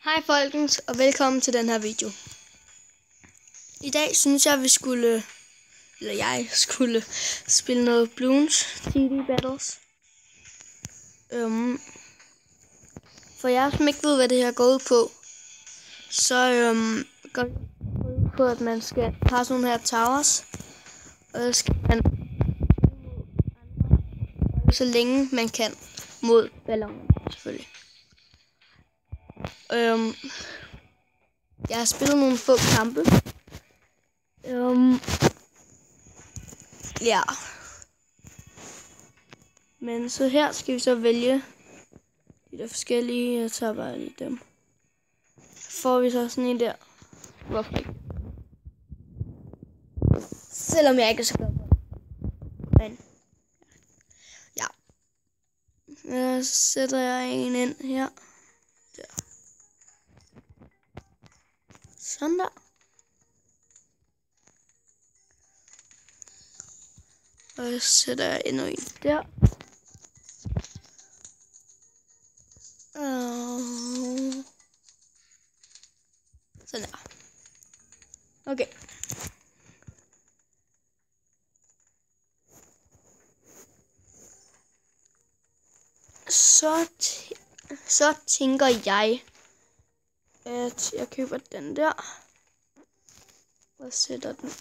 Hej folkens, og velkommen til den her video. I dag synes jeg, jeg skulle spille noget Bloons TD Battles. For jeg som ikke ved, hvad det her går ud på, så går det ud på, at man skal have sådan nogle her towers, og så skal man så længe man kan mod ballonen, selvfølgelig. Jeg har spillet nogle få kampe. Ja. Men så her skal vi så vælge de der forskellige. Jeg tager bare lige dem. Får vi så sådan en der. Hvorfor ikke? Selvom jeg ikke er så glad for det. Men ja. Så sætter jeg en ind her. Der. Sådan der. Og så sætter jeg endnu en der. Sådan der. Okay. Så tænker jeg, at jeg køber den der. Og sætter den.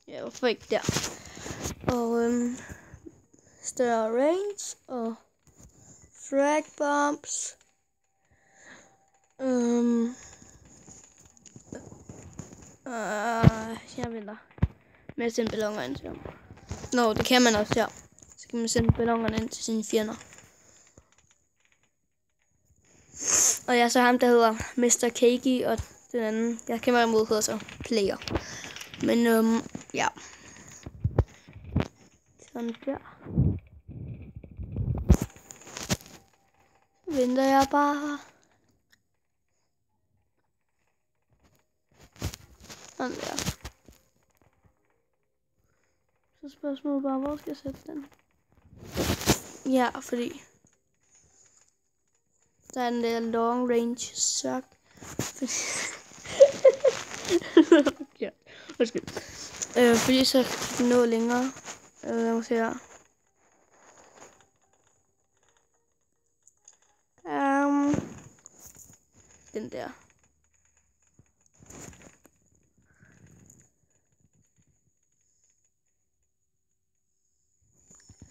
Ja, hvorfor ikke der? Og større range og frag bombs. Jeg venter med at sende balloner ind til ham. Nå, det kan man også her. Så kan man sende ballonerne ind til sine fjender. Og jeg er så ham, der hedder Mr. Cakey, og den anden, jeg kæmper imod, hedder så Player. Men ja. Sådan der. Så venter jeg bare. Sådan der. Så spørgsmålet bare, hvor skal jeg sætte den? Ja, fordi der er den der long range suck. Ja, undskyld. Fordi så kan den nå længere. Jeg må se her. Den der.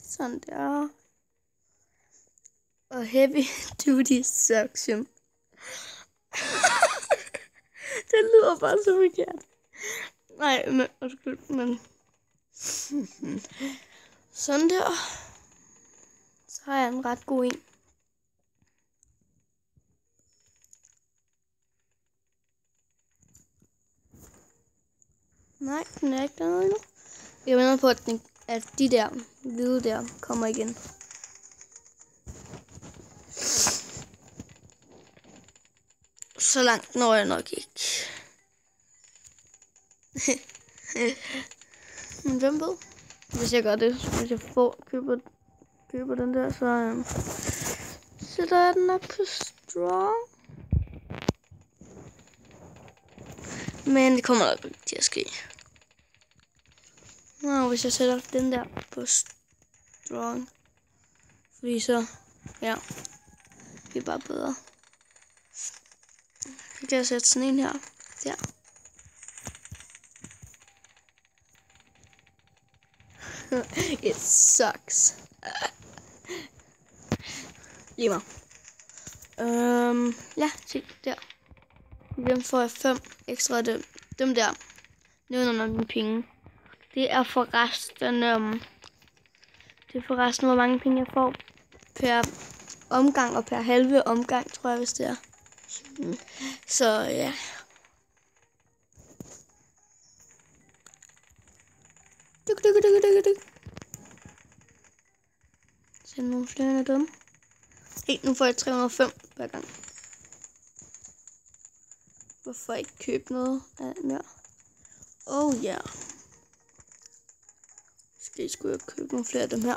Sådan der. Og heavy duty suction. Det lyder bare så forkert. Nej, men undskyld, men sådan der. Så har jeg en ret god en. Nej, den er ikke dernede endnu. Jeg venter på, at de der hvide der kommer igen. Så langt når jeg nok ikke. Men hvem ved? Hvis jeg gør det, hvis jeg køber den der, så sætter jeg den op på strong. Men det kommer nok ikke til at ske. Nå, hvis jeg sætter den der på strong. Fordi så, ja, det er bare bedre. Så kan jeg sætte sådan en her. Der. It sucks. Lige meget. Ja, se der. Dem får jeg 5 ekstra af dem der. Nævner mine penge. Det er forresten, hvor mange penge jeg får per omgang og per halve omgang, tror jeg, hvis det er. Så ja. Send nogle flere af dem. Hey, nu får jeg 305 hver gang. Hvorfor ikke købe noget af mere? Oh ja. Måske skulle jeg købe nogle flere af dem her.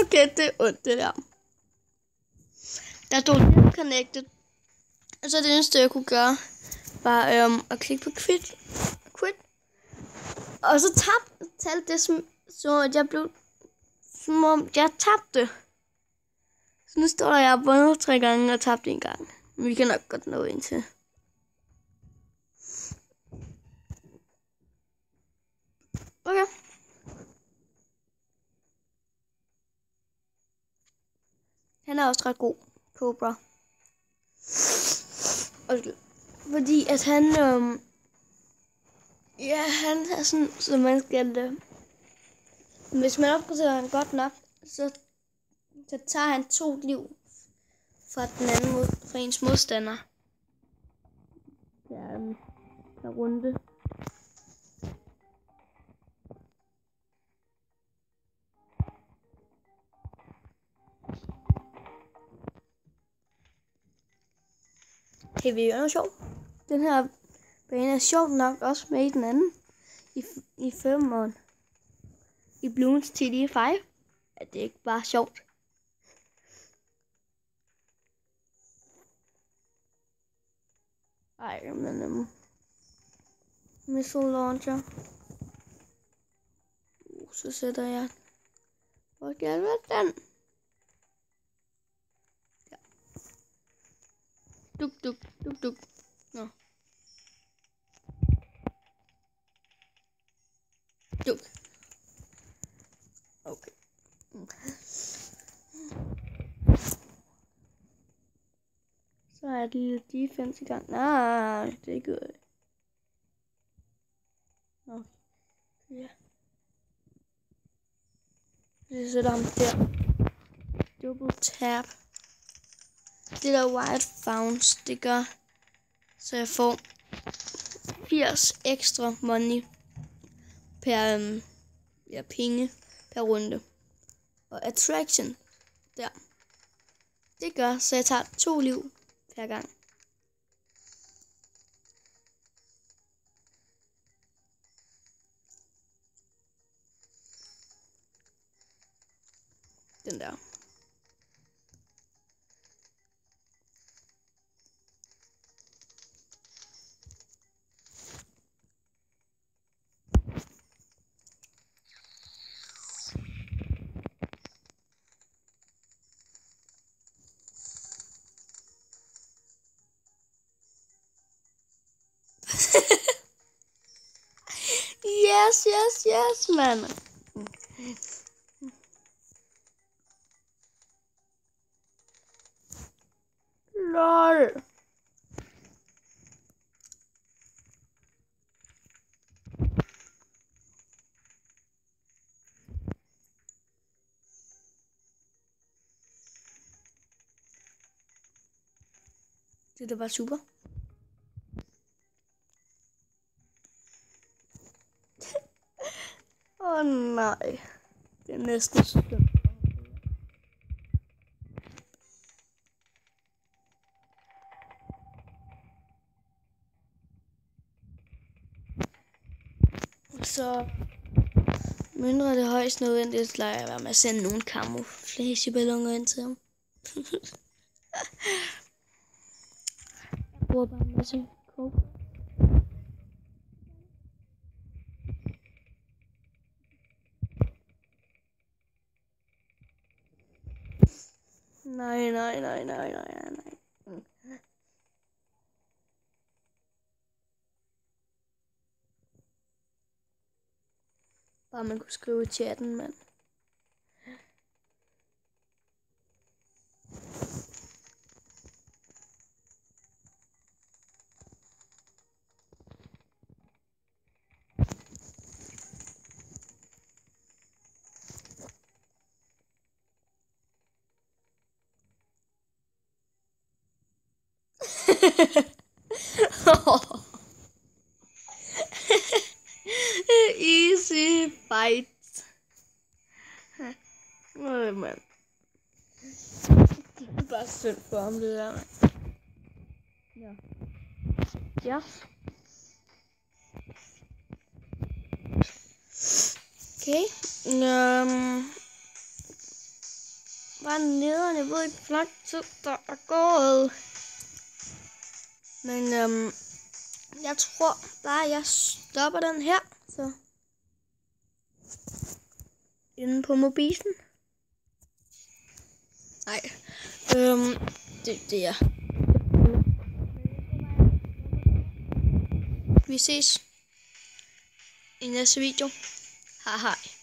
Okay, det er ondt, det der. Der stod disconnected. Og så det eneste, jeg kunne gøre, var at klikke på quit. Og så talte det, så at jeg blev, som om jeg tabte. Så nu står der, jeg har vundet 3 gange og tabt 1 gang. Men vi kan nok godt nå ind til. Okay. Han er også ret god, Cobra. Fordi at han, han er sådan, så man skal, hvis man opgraderer han godt nok, så tager han 2 liv fra den anden fra ens modstander. Per runde. Okay, vi gør noget sjovt. Den her bane er sjovt nok også med i den anden. I 5 år. I Bloons TD5. Er det ikke bare sjovt? Ej, men missile launcher. Så sætter jeg. Hvor skal jeg være den? Ja. Duk. Nå. Duk. Okay. Så er det lille defense i gang. Nej, det er ikke godt. Nå. Ja. Så sætter ham der. Double tap. Det der white bounce, det gør, så jeg får 80 ekstra money per penge per runde. Og attraction der. Det gør, så jeg tager 2 liv per gang. Den der. Yes, man. LOL. Det var super. Nej. Det er næsten skønt. Så mindre det højst nødvendigt, så lader jeg være med at sende nogle camouflageballoner ind til ham. Jeg bruger bare en masse coke. Nej. Bare man kunne skrive i chatten, mand. Easy fight. Nej, mand. Det er bare synd for ham, det der, mand. Ja. Okay. var nederen. Jeg ved ikke, hvor lang tid der er gået. Men jeg tror bare, jeg stopper den her. Så inde på mobilen. Nej. Det er. Vi ses i næste video. Hej hej.